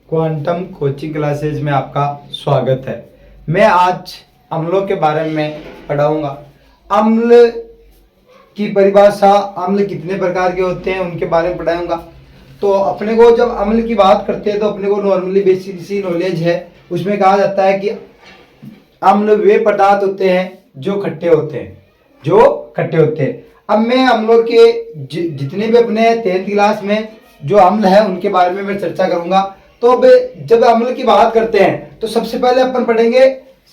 Quantum coaching classes में आपका स्वागत है। मैं आज अम्लों के बारे में पढ़ाऊंगा। अम्ल की परिभाषा, अम्ल कितने प्रकार के होते हैं उनके बारे में पढ़ाऊंगा। तो अपने को जब अम्ल की बात करते हैं तो अपने को नॉर्मली बेसिक सी नॉलेज है, उसमें कहा जाता है कि अम्ल वे पदार्थ होते हैं जो खट्टे होते हैं। अब मैं अम्लों के जितने भी अपने 10th क्लास में जो अम्ल है उनके बारे में मैं चर्चा करूंगा। तो अब जब अम्ल की बात करते हैं तो सबसे पहले अपन पढ़ेंगे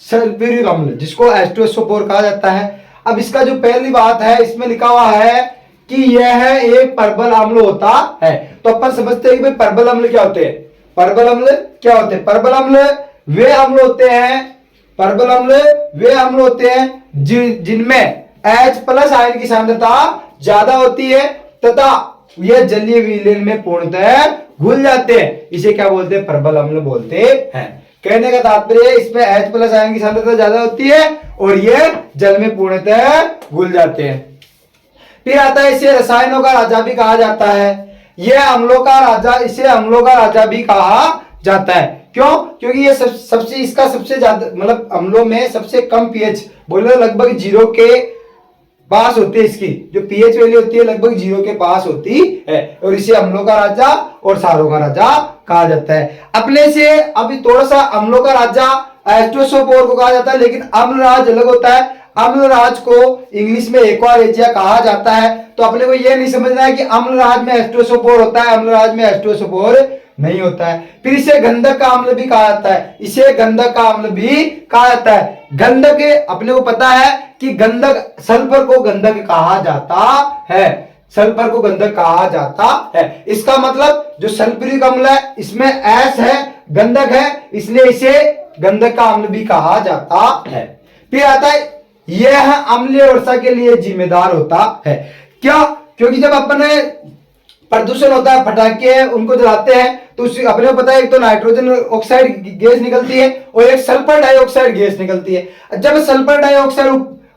सल्फ्यूरिक अम्ल, जिसको H2SO4 कहा जाता है। अब इसका जो पहली बात है, इसमें लिखा हुआ है कि यह एक परबल अम्ल होता है। तो अपन समझते हैं कि भाई परबल अम्ल क्या होते हैं। परबल अम्ल परबल अम्ल वे अम्ल होते हैं जिनमें H+ आयन की सांद्रता ज्यादा होती है तथा यह जलीय विलयन में पूर्णतः घुल जाते हैं। इसे क्या बोलते हैं? परबल अम्ल बोलते हैं। कहने का तात्पर्य इसमें H+ आयन की सांद्रता ज्यादा होती है और ये जल में पूर्णतः घुल जाते हैं। फिर आता है इसे रसायनों का राजा भी कहा जाता है। यह अम्लों का राजा, इसे अम्लों का राजा भी कहा जाता है। क्यों? क्योंकि ये इसका सबसे ज्यादा मतलब अम्लों में सबसे कम पीएच बोले लगभग 0 के पास होती है। इसकी जो पीएच वैल्यू होती है लगभग 0 के पास होती है और इसे अम्लों का राजा और क्षारों का राजा कहा जाता है। अपने से अभी थोड़ा सा अम्लों का राजा H2SO4 को कहा जाता है, लेकिन अम्लराज अलग होता है। अम्लराज को इंग्लिश में एक्वारेजिया कहा जाता है। तो अपने को यह नहीं समझना है कि अम्लराज में H2SO4 होता है, अम्लराज में H2SO4 नहीं होता है। फिर इसे गंधक का अम्ल भी कहा जाता है। गंधक अपने को पता है कि गंधक सल्फर को गंधक कहा जाता है। इसका मतलब जो सल्फ्यूरिक अम्ल है इसमें एस है, गंधक है, इसलिए इसे गंधक का अम्ल भी कहा जाता है। फिर आता है यह अम्लीय वर्षा के लिए जिम्मेदार होता है। क्या? क्योंकि जब अपने प्रदूषण होता है, पटाखे उनको जलाते हैं तो अपने को पता है एक तो नाइट्रोजन ऑक्साइड गैस निकलती है और एक सल्फर डाइऑक्साइड गैस निकलती है। जब सल्फर डाइऑक्साइड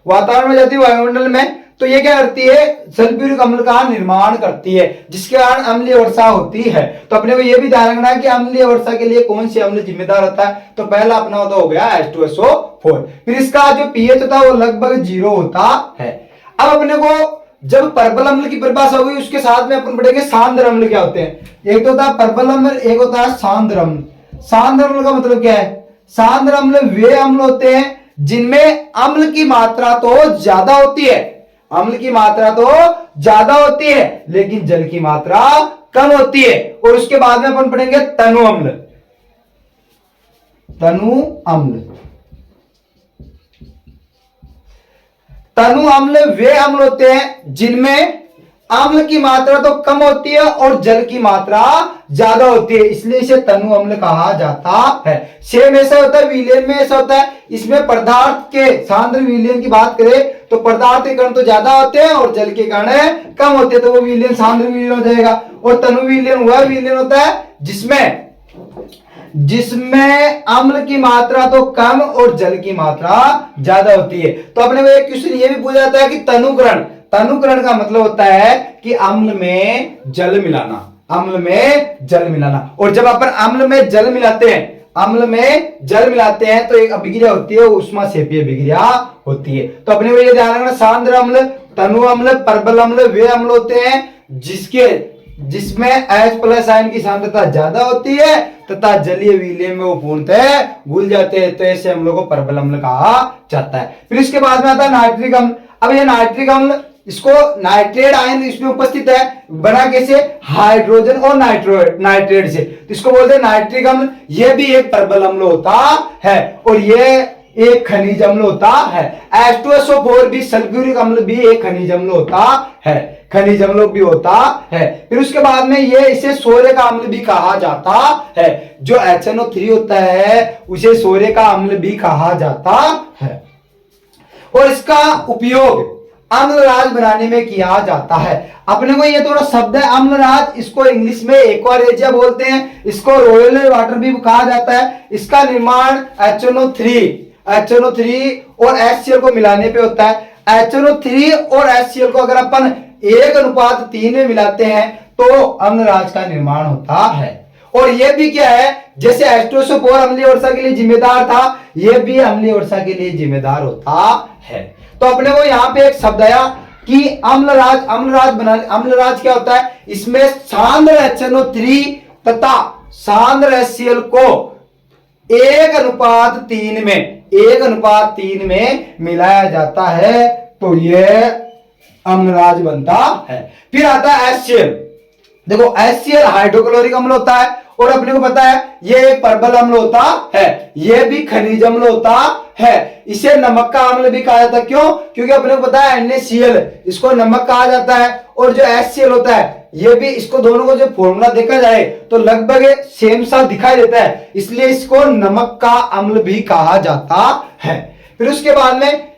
वातावरण में जाती है, वायुमंडल में, तो ये क्या करती है? सल्फ्यूरिक अम्ल का निर्माण करती है, जिसके कारण अम्लीय वर्षा होती है। तो अपने को यह भी ध्यान रखना है कि अम्लीय वर्षा के लिए कौन सी अम्ल जिम्मेदार होता है। तो पहला अपना होता हो गया H2SO4। फिर इसका जो पीएच होता है वो लगभग 0 होता है। अब अपने को जब परबल अम्ल की परिभाषा होगी उसके साथ में अपन पढ़ेंगे सांद्र अम्ल क्या होते हैं। एक तो होता है परबल अम्ल, एक होता है सांद्र अम्ल। सांद्र अम्ल का मतलब क्या है? सांद्र अम्ल वे अम्ल होते हैं जिनमें अम्ल की मात्रा तो ज्यादा होती है, लेकिन जल की मात्रा कम होती है। और उसके बाद में अपन पढ़ेंगे तनु अम्ल। तनु अम्ल वे अम्ल होते हैं जिनमें अम्ल की मात्रा तो कम होती है और जल की मात्रा ज्यादा होती है, इसलिए इसे तनु अम्ल कहा जाता है। सेम ऐसा होता है विलयन में, ऐसा होता है। इसमें पदार्थ के सांद्र विलयन की बात करें तो पदार्थ के कण तो ज्यादा होते हैं और जल के कण कम होते हैं, तो वो विलयन सांद्र विलयन हो जाएगा। और तनु विलयन वह विलयन होता है जिसमें अम्ल की मात्रा तो कम और जल की मात्रा ज्यादा होती है। तो अपने को एक क्वेश्चन ये भी पूछा जाता है कि तनुकरण का मतलब होता है कि अम्ल में जल मिलाना। और जब अपन अम्ल में जल मिलाते हैं तो एक अभिक्रिया होती है, ऊष्माक्षेपीय अभिक्रिया होती है। तो अपने को ये ध्यान रखना, सांद्र अम्ल, तनु अम्ल, परबल अम्ल वे अम्ल होते हैं जिसमें H+ आयन की सांद्रता ज्यादा होती है तथा जलीय विलयन में वो पूर्णतः घुल जाते हैं, तो ऐसे अम्लों को परबल अम्ल कहा जाता है। फिर इसके बाद में आता है नाइट्रिक अम्ल। अब ये नाइट्रिक अम्ल, इसको नाइट्रेट आयन इसमें उपस्थित है, बना कैसे? हाइड्रोजन और नाइट्रेट से, तो इसको बोलते हैं नाइट्रिक अम्ल। यह भी एक परबल अम्ल होता है और यह एक खनिज अम्ल होता है। H2SO4 भी, सल्फ्यूरिक अम्ल भी एक खनिज अम्ल होता है। फिर उसके बाद में इसे सोरे का अम्ल भी कहा जाता है। जो HNO3 होता है उसे सोरे का अम्ल भी कहा जाता है और इसका उपयोग अम्लराज बनाने में किया जाता है। अपने को ये थोड़ा शब्द है अम्लराज, इसको इंग्लिश में एक्वारेजिया बोलते हैं, इसको रॉयल वाटर भी कहा जाता है। इसका निर्माण HNO3 और HCl को मिलाने पे होता है। HNO3 और HCl को अगर अपन 1:3 में मिलाते हैं तो अम्लराज का निर्माण होता है। और यह भी क्या है जैसे H2SO4 अम्लीय वर्षा के लिए जिम्मेदार था, यह भी अम्लीय वर्षा के लिए जिम्मेदार होता है। तो अपने को यहाँ पे एक शब्द आया कि अम्लराज क्या होता है, इसमें सांद्र HNO3 तथा सांद्र HCl को 1:3 में मिलाया जाता है, तो यह अम्लराज बनता है। फिर आता है HCl। देखो HCl हाइड्रोक्लोरिक अम्ल होता है, और अपने को पता है यह एक परबल अम्ल होता है, यह भी खनिज अम्ल होता है। इसे नमक का अम्ल भी कहा जाता है। क्यों? क्योंकि अपने को पता है NaCl, इसको नमक कहा जाता है, और जो HCl होता है ये भी, इसको दोनों को जो फॉर्मूला देखा जाए तो लगभग सेम सा दिखाई देता है, इसलिए इसको नमक का अम्ल भी कहा जाता है। फिर उसके बाद में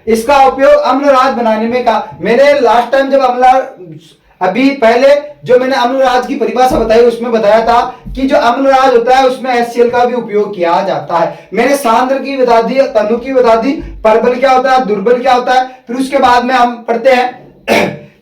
इसका उपयोग अम्लराज बनाने में का, मैंने लास्ट टाइम जब अभी पहले जो मैंने अम्लराज की परिभाषा बताई उसमें बताया था कि जो अम्लराज होता है उसमें HCl का भी उपयोग किया जाता है। मैंने सांद्र की बता दी, तनु की बता दी, परबल क्या होता है, दुर्बल क्या होता है। फिर उसके बाद में हम पढ़ते हैं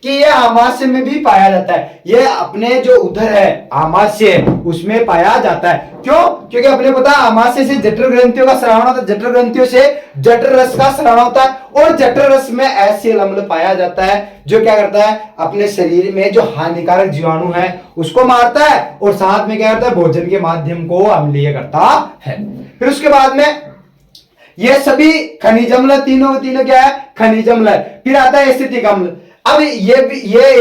कि यह आमाशय में भी पाया जाता है। यह अपने जो उदर है आमाशय, उसमें पाया जाता है। क्यों? क्योंकि अपने पता है आमाशय से जठर ग्रंथियों का स्राव होता है, जठर ग्रंथियों से जठर रस का स्राव होता है, और जठर रस में HCl अम्ल पाया जाता है, जो क्या करता है, अपने शरीर में जो हानिकारक जीवाणु है उसको मारता है, और साथ में क्या करता है, भोजन के माध्यम को अम्लीय करता है। फिर उसके बाद में ये सभी खनिज अम्ल, तीनों क्या है, खनिज अम्ल है। फिर आता है एसिटिक अम्ल। अब ये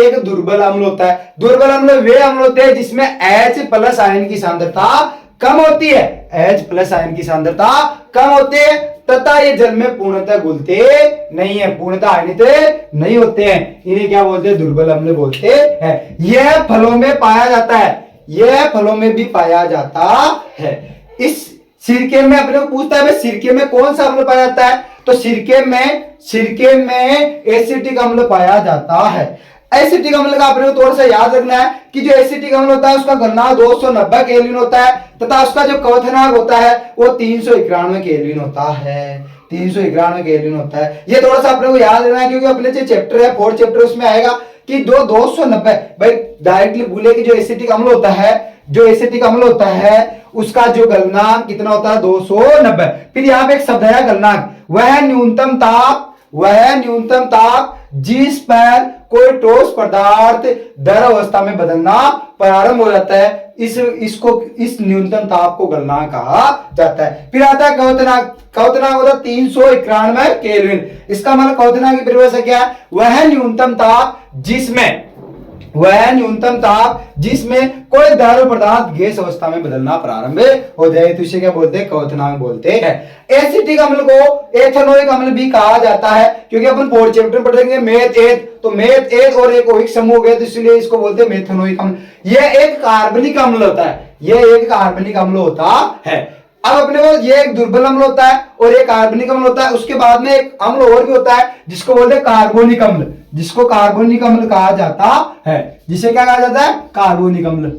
एक दुर्बल अम्ल होता है। दुर्बल अम्ल वे अम्ल होते हैं जिसमें H+ आयन की सांद्रता कम होती है, H+ आयन की सांद्रता कम होती है, तथा ये जल में पूर्णतः घुलते नहीं है, पूर्णतः आयनित नहीं होते हैं। इन्हें क्या बोलते हैं, दुर्बल अम्ल बोलते हैं। यह फलों में पाया जाता है, यह फलों में भी पाया जाता है। इस सिरके में अपने को पूछता है सिरके में कौन सा अम्ल पाया जाता है, तो सिरके में एसिटिक अम्ल पाया जाता है। एसिटिक अम्ल का अपने को थोड़ा सा याद रखना है कि जो एसिटिक अम्ल होता है उसका गलनांक 290 केल्विन होता है, तथा उसका जो क्वथनांक होता है वो 391 केल्विन होता है, 391 केल्विन होता है। ये थोड़ा सा अपने को याद रखना है, क्योंकि अपने जो चैप्टर है 4th चैप्टर, उसमें आएगा कि 290, भाई डायरेक्टली बोले कि जो एसिटिक अम्ल होता है उसका जो गलनांक कितना होता है, 290। फिर यहाँ पे एक शब्द है गलनांक, वह न्यूनतम ताप जिस पर कोई ठोस पदार्थ द्रव अवस्था में बदलना प्रारंभ हो जाता है, इस न्यूनतम ताप को गलनांक कहा जाता है। फिर आता है क्वथनांक होता है 391 केल्विन। इसका मतलब क्वथनांक की परिभाषा क्या है, वह न्यूनतम ताप जिसमें कोई द्रव पदार्थ गैस अवस्था में बदलना प्रारंभ हो जाए, तो इसे क्या बोलते हैं, क्वथनांक बोलते हैं। एसिटिक अम्ल को एथेनोइक अम्ल भी कहा जाता है, क्योंकि अपन 4th चैप्टर पढ़ेंगे मेथ एथ, तो मेथ एथ और एक ओइक समूह हो गया, तो इसलिए इसको बोलते हैं मेथेनोइक अम्ल। यह एक कार्बनिक अम्ल होता है। अब अपने को ये एक दुर्बल अम्ल होता है और एक कार्बनिक अम्ल होता है। उसके बाद में एक अम्ल और भी होता है जिसको बोलते हैं कार्बोनिक अम्ल, जिसको कार्बोनिक अम्ल कहा जाता है। जिसे क्या कहा जाता है, कार्बोनिक अम्ल।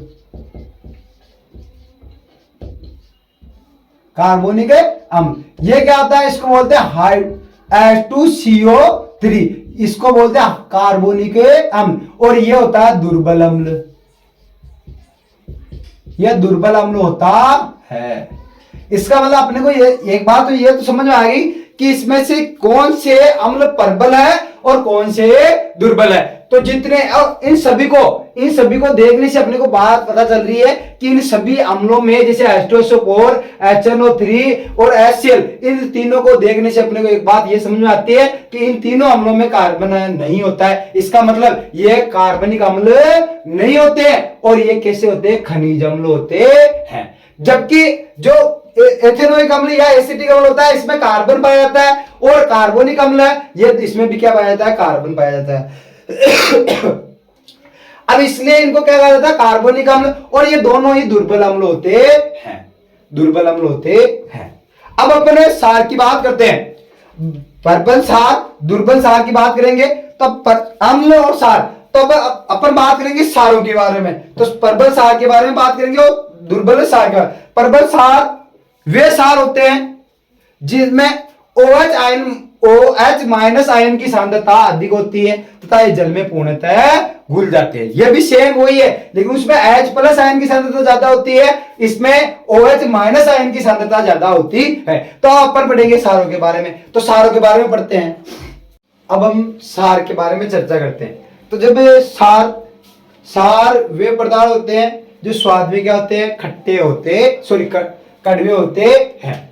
कार्बोनिक अम्ल ये क्या होता है, इसको बोलते हैं H2CO3, इसको बोलते हैं कार्बोनिक अम्ल। और ये होता है दुर्बल अम्ल, यह दुर्बल अम्ल होता है। इसका मतलब अपने को ये एक बात तो ये तो समझ में आ गई कि इसमें से कौन से अम्ल प्रबल है और कौन से दुर्बल है। तो जितने इन सभी को देखने से अपने को बात पता चल रही है कि इन सभी अम्लों में जैसे H2SO4, HNO3 और HCl, इन तीनों को देखने से अपने को एक बात ये समझ में आती है कि इन तीनों अम्लों में कार्बन नहीं होता है। इसका मतलब ये कार्बनिक अम्ल नहीं होते हैं, और ये कैसे होते हैं, खनिज अम्ल होते हैं। जबकि जो एथेनोइक अम्ल या एसिटिक अम्ल होता है इसमें कार्बन पाया जाता है, और कार्बोनिक अम्ल है ये इसमें भी क्या पाया जाता है, कार्बन पाया जाता है। अब इसलिए इनको क्या कहा जाता है, कार्बोनिक अम्ल, और ये दोनों ही दुर्बल अम्ल होते हैं, दुर्बल अम्ल होते हैं। अब अपने सार की बात करते हैं, प्रबल सार, दुर्बल सार की बात करेंगे, तब अम्ल और सार, तो अपन बात करेंगे सारों के बारे में। तो प्रबल सार के बारे में बात करेंगे और दुर्बल सार के। प्रबल सार वे सार होते हैं जिसमें OH ion OH minus ion की सांद्रता अधिक होती है तथा ये जल में पूर्णतः घुल जाते हैं। ये भी सेम वही है, लेकिन उसमें H प्लस आयन की सांद्रता ज्यादा होती है, इसमें OH माइनस आयन की सांद्रता ज्यादा होती है। तो अपन पढ़ेंगे सारों के बारे में, तो सारों के बारे में पढ़ते हैं। अब हम सार के बारे में चर्चा करते हैं। तो जब सार वे पदार्थ होते हैं जो स्वाद में क्या होते हैं, खट्टे होते, सॉरी कड़वे होते हैं।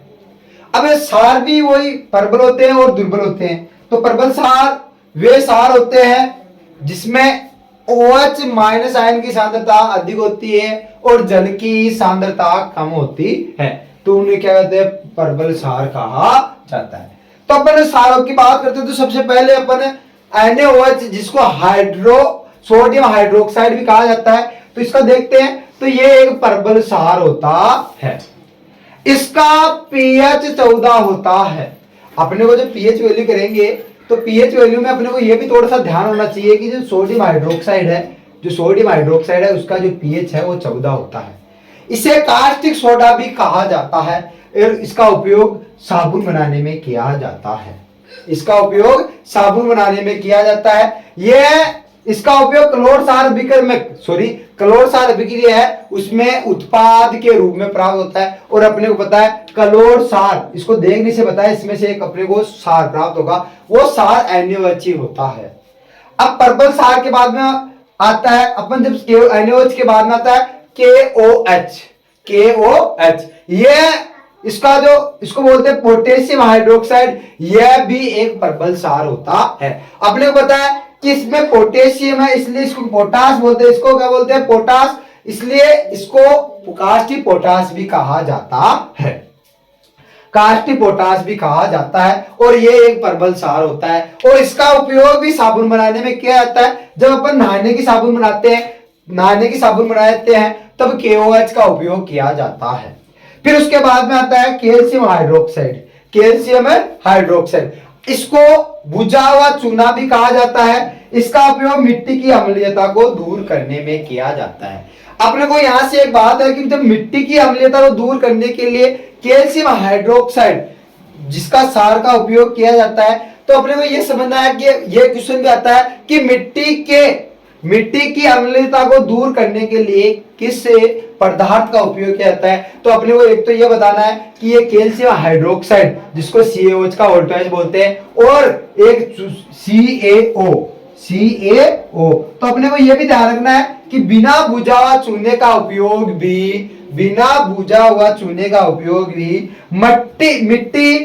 अब सार भी वही प्रबल होते हैं और दुर्बल होते हैं। तो प्रबल सार वे सार होते हैं जिसमें OH माइनस आयन की सांद्रता अधिक होती है और जल की सांद्रता कम होती है, तो उन्हें क्या कहते हैं, प्रबल सार कहा जाता है। तो अपन सारों की बात करते हैं तो सबसे पहले अपन NaOH जिसको सोडियम हाइड्रोक्साइड भी कहा जाता है, तो इसका देखते हैं। तो ये एक प्रबल सार होता है, इसका pH 14 होता है। अपने को जब pH वैल्यू करेंगे तो pH वैल्यू में अपने को ये भी थोड़ा सा ध्यान होना चाहिए कि जो सोडियम हाइड्रोक्साइड है उसका जो pH है वो 14 होता है। इसे कास्टिक सोडा भी कहा जाता है और इसका उपयोग साबुन बनाने में किया जाता है। इसका उपयोग साबुन बनाने में किया जाता है। इसका उपयोग क्लोर सार अभिक्रिया है उसमें उत्पाद के रूप में प्राप्त होता है। और अपने को पता है क्लोर सार, इसको देखने से पता है इसमें से एक अपने को सार प्राप्त होगा, वो सार NaOH होता है। अब प्रबल सार के बाद में आता है अपन, जब NaOH के बाद में आता है KOH। ये इसको बोलते हैं पोटेशियम हाइड्रोक्साइड, यह भी एक प्रबल सार होता है। अपने को पता है कि इसमें पोटेशियम है इसलिए इसको पोटास बोलते हैं, इसको क्या बोलते हैं, पोटास, इसलिए इसको कास्टिक पोटास भी कहा जाता है। कास्टिक पोटास भी कहा जाता है और ये एक प्रबल सार होता है। और इसका उपयोग भी साबुन बनाने में किया जाता है। जब अपन नहाने की साबुन बनाते हैं तब KOH का उपयोग किया जाता है। फिर उसके बाद में आता है कैल्शियम हाइड्रोक्साइड, इसको बुझा हुआ चूना भी कहा जाता है। इसका उपयोग मिट्टी की अम्लीयता को दूर करने में किया जाता है। अपने को यहां से एक बात है कि जब मिट्टी की अम्लीयता को दूर करने के लिए कैल्शियम हाइड्रोक्साइड जिसका सार का उपयोग किया जाता है, तो अपने को यह समझना है कि यह क्वेश्चन भी आता है कि मिट्टी की अम्लीयता को दूर करने के लिए किस पदार्थ का उपयोग किया जाता है। तो अपने को एक तो यह बताना है कि ये कैल्शियम हाइड्रोक्साइड जिसको CaOH का वोल्टेज बोलते हैं, और एक CaO। तो अपने को यह भी ध्यान रखना है कि बिना बुझा हुआ चूने का उपयोग भी मिट्टी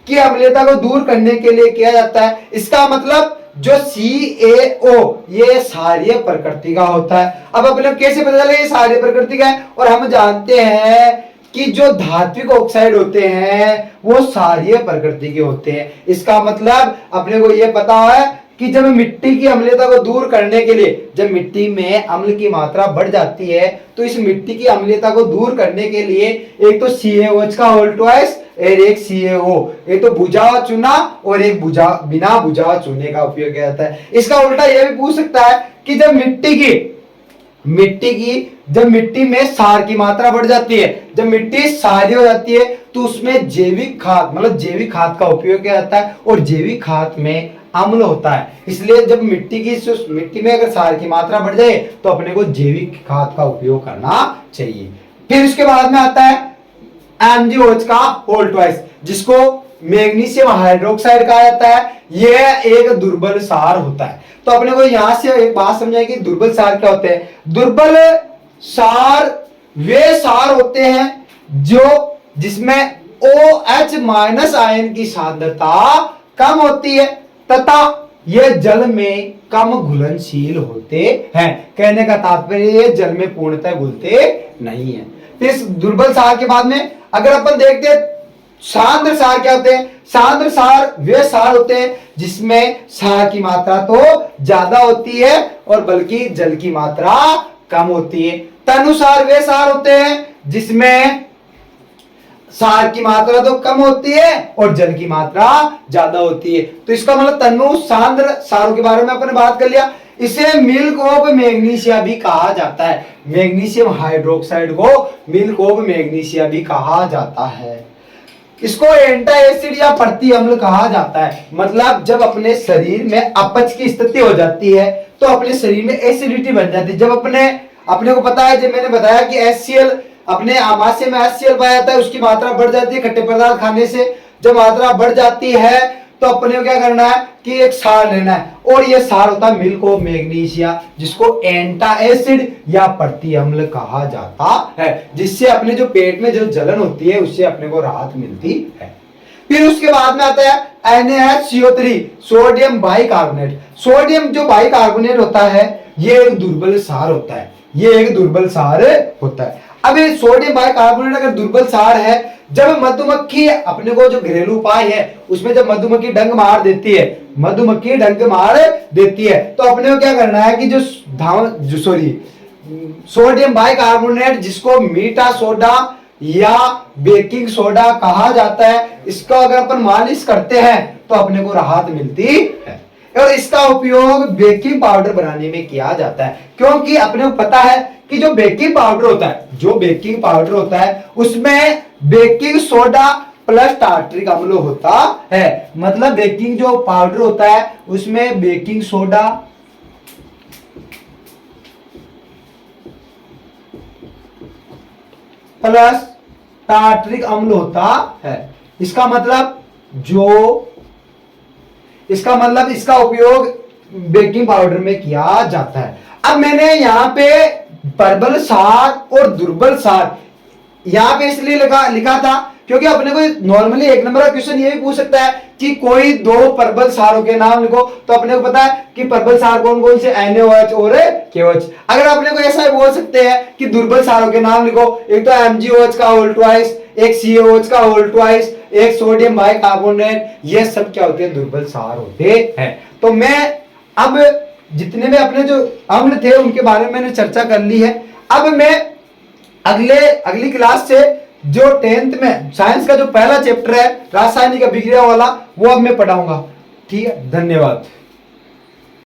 की अम्लीयता को दूर करने के लिए किया जाता है। इसका मतलब जो CaO ये क्षारीय प्रकृति का होता है। अब अपने कैसे पता चला ये क्षारीय प्रकृति का है, और हम जानते हैं कि जो धात्विक ऑक्साइड होते हैं वो क्षारीय प्रकृति के होते हैं। इसका मतलब अपने को ये पता है कि जब मिट्टी की अम्लीयता को दूर करने के लिए, जब मिट्टी में अम्ल की मात्रा बढ़ जाती है, तो इस मिट्टी की अम्लीयता को दूर करने के लिए एक तो CaOH का होल ट्वाइस और एक CaO, एक तो बुझा हुआ चूना और एक बिना बुझा हुआ चूने का उपयोग किया जाता है। इसका उल्टा यह भी पूछ सकता है कि जब मिट्टी में सार की मात्रा बढ़ जाती है, जब मिट्टी क्षारीय हो जाती है, तो उसमें जैविक खाद का उपयोग किया जाता है, और जैविक खाद में अम्ल होता है। इसलिए जब मिट्टी में अगर सार की मात्रा बढ़ जाए तो अपने को जैविक खाद का उपयोग करना चाहिए। फिर उसके बाद में आता है MgOH का होल ट्वाइस जिसको मैग्नीशियम हाइड्रोक्साइड कहा जाता है। यह एक दुर्बल सार होता है। तो अपने को यहां से एक बात समझाए कि दुर्बल सार क्या होते हैं। दुर्बल सार वे सार होते हैं जिसमें OH माइनस आयन की सांद्रता कम होती है तथा ये जल में कम घुलनशील होते हैं। कहने का तात्पर्य ये जल में पूर्णतः घुलते नहीं है। इस दुर्बल सार के बाद में अगर अपन देखते हैं सांद्र सार क्या होते हैं। सांद्र सार वे सार होते हैं जिसमें सार की मात्रा तो ज्यादा होती है और बल्कि जल की मात्रा कम होती है। तनुसार वे सार होते हैं जिसमें सार की मात्रा तो कम होती है और जल की मात्रा ज्यादा होती है। तो इसका मतलब तनु सांद्र सारों के बारे में अपन बात कर लिया। इसे मिल्क ऑफ मैग्नीशिया भी कहा जाता है। मैग्नीशियम हाइड्रोक्साइड को मिल्क ऑफ मैग्नीशिया भी कहा जाता है। इसको एंटासिड या प्रति अम्ल कहा जाता है। मतलब जब अपने शरीर में अपच की स्थिति हो जाती है तो अपने शरीर में एसिडिटी बन जाती है। जब अपने को पता है, जब मैंने बताया कि HCl अपने आमाशय में HCl पाया जाता है, उसकी मात्रा बढ़ जाती है खट्टे पदार्थ खाने से। जब मात्रा बढ़ जाती है तो अपने को क्या करना है कि एक सार लेना है, और ये सार होता है मिल्क ऑफ मैग्नीशिया, जिसको एंटासिड या प्रति अम्ल कहा जाता है, जिससे अपने जो पेट में जो जलन होती है उससे अपने को राहत मिलती है। फिर उसके बाद में आता है NaHCO3 सोडियम बाइकार्बोनेट। सोडियम जो बाइकार्बोनेट होता है ये एक दुर्बल सार होता है, ये एक दुर्बल सार होता है। अब ये सोडियम बाइकार्बोनेट अगर दुर्बल सार है, जब मधुमक्खी अपने को जो घरेलू उपाय है उसमें जब मधुमक्खी डंक मार देती है, मधुमक्खी डंक मार देती है, तो अपने को क्या करना है कि जो सोडियम बाइकार्बोनेट, जिसको मीठा सोडा या बेकिंग सोडा कहा जाता है, इसका अगर अपन मालिश करते हैं तो अपने को राहत मिलती है। और इसका उपयोग बेकिंग पाउडर बनाने में किया जाता है, क्योंकि अपने को पता है कि जो बेकिंग पाउडर होता है उसमें बेकिंग सोडा प्लस टार्टरिक अम्ल होता है। मतलब बेकिंग जो पाउडर होता है उसमें बेकिंग सोडा प्लस टार्टरिक अम्ल होता है। इसका मतलब इसका उपयोग बेकिंग पाउडर में किया जाता है। अब मैंने यहाँ पे प्रबल सार और दुर्बल सार यहाँ पे इसलिए लिखा था क्योंकि अपने को नॉर्मली एक नंबर का क्वेश्चन ये भी पूछ सकता है कि कोई दो प्रबल सारों के नाम लिखो, तो अपने को पता है कि प्रबल सार कौन कौन से NaOH और KOH। अगर अपने को ऐसा बोल सकते हैं कि दुर्बल सारों के नाम लिखो, एक तो MgOH का होल ट्वाइस, एक CaOH का होल ट्वाइस, एक सोडियम बाइकार्बोनेट, ये सब क्या होते हैं, दुर्बल सार होते हैं। तो मैं अब जितने भी अपने जो अम्ल थे उनके बारे में मैंने चर्चा कर ली है। अब मैं अगली क्लास से जो 10th में साइंस का जो पहला चैप्टर है रासायनिक अभिक्रिया वाला, वो अब मैं पढ़ाऊंगा। ठीक है, धन्यवाद।